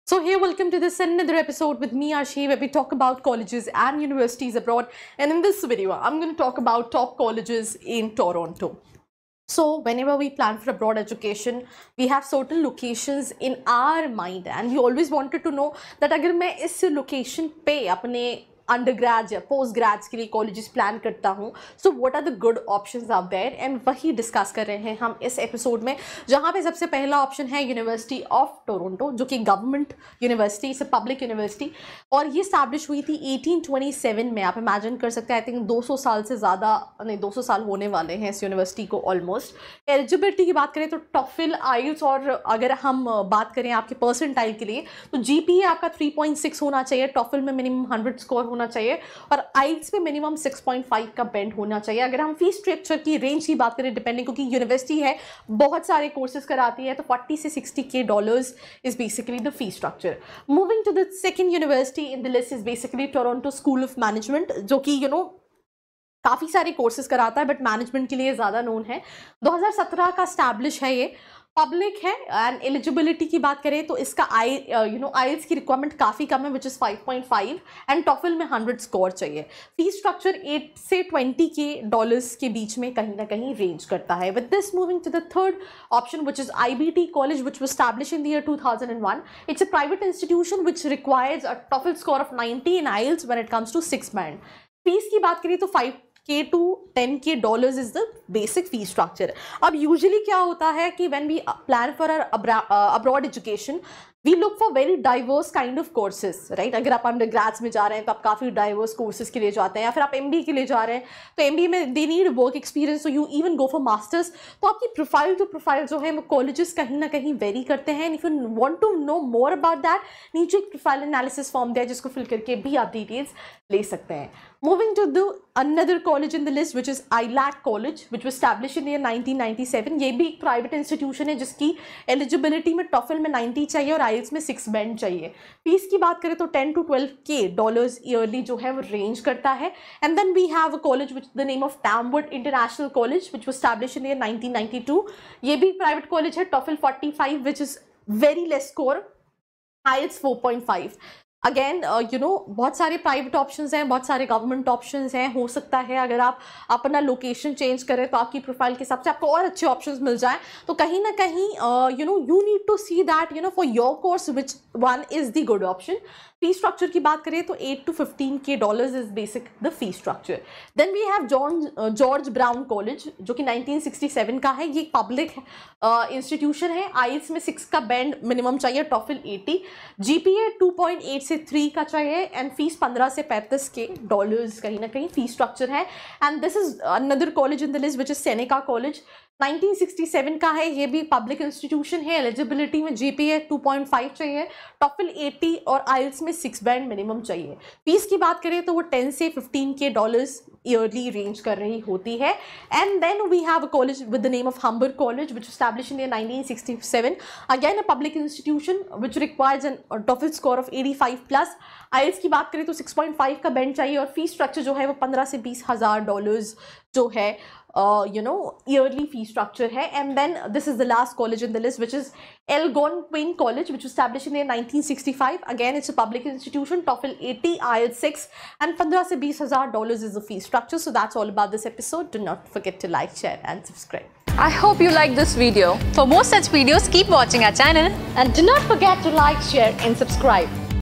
So hey, welcome to this another episode with me, Arshi, where we talk about colleges and universities abroad. And in this video, I'm going to talk about top colleges in Toronto. So whenever we plan for abroad education, we have certain locations in our mind, and we always wanted to know that अगर मैं इस location पे अपने undergrad या post grades के लिए colleges plan करता हूँ, so what are the good options out there, and वही डिस्कस कर रहे हैं हम इस एपिसोड में, जहाँ पे सबसे पहला ऑप्शन है यूनिवर्सिटी ऑफ टोरंटो, जो कि government university, it's a public university, और ये स्टैब्लिश हुई थी 1827 में। आप इमेजिन कर सकते हैं, आई थिंक 200 साल से ज़्यादा, नहीं 200 साल होने वाले हैं इस यूनिवर्सिटी को ऑलमोस्ट। एलिजिबिलिटी की बात करें तो टॉफिल, आइल्स, और अगर हम बात करें आपके परसेंटाइल के लिए तो जीपीए आपका 3.6 होना चाहिए, टॉफिल में मिनिमम 100 स्कोर होना चाहिए, और आइल्स पे मिनिमम 6.5 का बैंड होना चाहिए। अगर हम फीस स्ट्रक्चर की रेंज की बात करें, डिपेंडिंग, क्योंकि यूनिवर्सिटी है बहुत सारे कोर्सेज कराती है, तो 40 से 60 के dollars is basically the fee structure. Moving to the second university in the list is basically Toronto school of management, जो कि काफ़ी सारे कोर्सेज कराता है बट मैनेजमेंट के लिए ज़्यादा नोन है। 2017 का स्टैब्लिश है, ये पब्लिक है। एंड एलिजिबिलिटी की बात करें तो इसका आइल्स की रिक्वायरमेंट काफ़ी कम है, विच इज़ 5.5, एंड टॉफिल में 100 स्कोर चाहिए। फी स्ट्रक्चर 8 से 20 के डॉलर्स के बीच में कहीं ना कहीं रेंज करता है। With this moving to the third option, which is IBT college, which was established in the year 2001. It's a private institution which requires a TOEFL score of 90 in IELTS when it comes to 6 band. Fees की बात करें तो 5K to 10K dollars is the basic fee structure. अब usually क्या होता है कि when we plan for our abroad education, we look for very diverse kind of courses, right? अगर आप अंडर ग्रेड्स में जा रहे हैं तो आप काफ़ी डाइवर्स कोर्सेज के लिए जाते हैं, या फिर आप MBA के लिए जा रहे हैं तो MBA में they need work experience, so you even go for masters. तो आपकी प्रोफाइल टू प्रोफाइल जो है वो कॉलेजेस कहीं ना कहीं वेरी करते हैं। If you want to know more about that, नीचे एक प्रोफाइल एनालिसिस फॉर्म दिया है जिसको फिल करके भी आप डिटेल्स ले सकते हैं। Moving to the another college in the list, which is ILAC college, which was established in the year 1997. ये भी एक प्राइवेट इंस्टीट्यूशन है जिसकी एलिजिबिलिटी में टॉफिल में 90 चाहिए और आइल्स में 6 बैंड चाहिए। फीस की बात करें तो 10 to 12K डॉलर्स ईयरली जो है वो रेंज करता है। And then we have a college which the name of Tamwood International college, which was established in the year 1992. ये भी प्राइवेट कॉलेज है, TOEFL 45, which is very less score, IELTS 4.5। Again बहुत सारे प्राइवेट ऑप्शंस हैं, बहुत सारे government options हैं। हो सकता है अगर आप अपना लोकेशन चेंज करें तो आपकी प्रोफाइल के हिसाब से आपको और अच्छे ऑप्शंस मिल जाएं। तो कहीं ना कहीं you need to see that for your course which one is the good option. Fee structure की बात करें तो 8 to 15K dollars is basic the fee structure. Then we have George Brown college, जो कि 1967 का है। ये पब्लिक इंस्टीट्यूशन है। आइल्स में 6 का बैंड मिनिमम चाहिए, टॉफिल 80, जीपीए 2.8 से 3 का चाहिए, एंड फीस 15 से 35K डॉलर्स कहीं ना कहीं फी स्ट्रक्चर है। And this is another college in the list which is Seneca college, 1967 का है। ये भी पब्लिक इंस्टीट्यूशन है। एलिजिबिलिटी में जीपीए 2.5 चाहिए, टॉफिल 80 और आइल्स में 6 बैंड मिनिमम चाहिए। फीस की बात करें तो वो 10 से 15K डॉलर्स ईयरली रेंज कर रही होती है। And then we have a college with the name of Humber college, which established in the year 1967. Again a public institution which requires an TOEFL score of 85+। IELTS की बात करें तो 6.5 का band चाहिए, और फीस स्ट्रक्चर जो है वो 15 से 20 हज़ार डॉलर्स जो है yearly fee structure है। And then this is the last college in the list, which is Algonquin College, which was established in the year 1965. Again, it's a public institution, TOEFL 80, IELTS 6, and 15 से 20 हज़ार dollars is the fee structure. So that's all about this episode. Do not forget to like, share, and subscribe. I hope you like this video. For more such videos, keep watching our channel. And do not forget to like, share, and subscribe.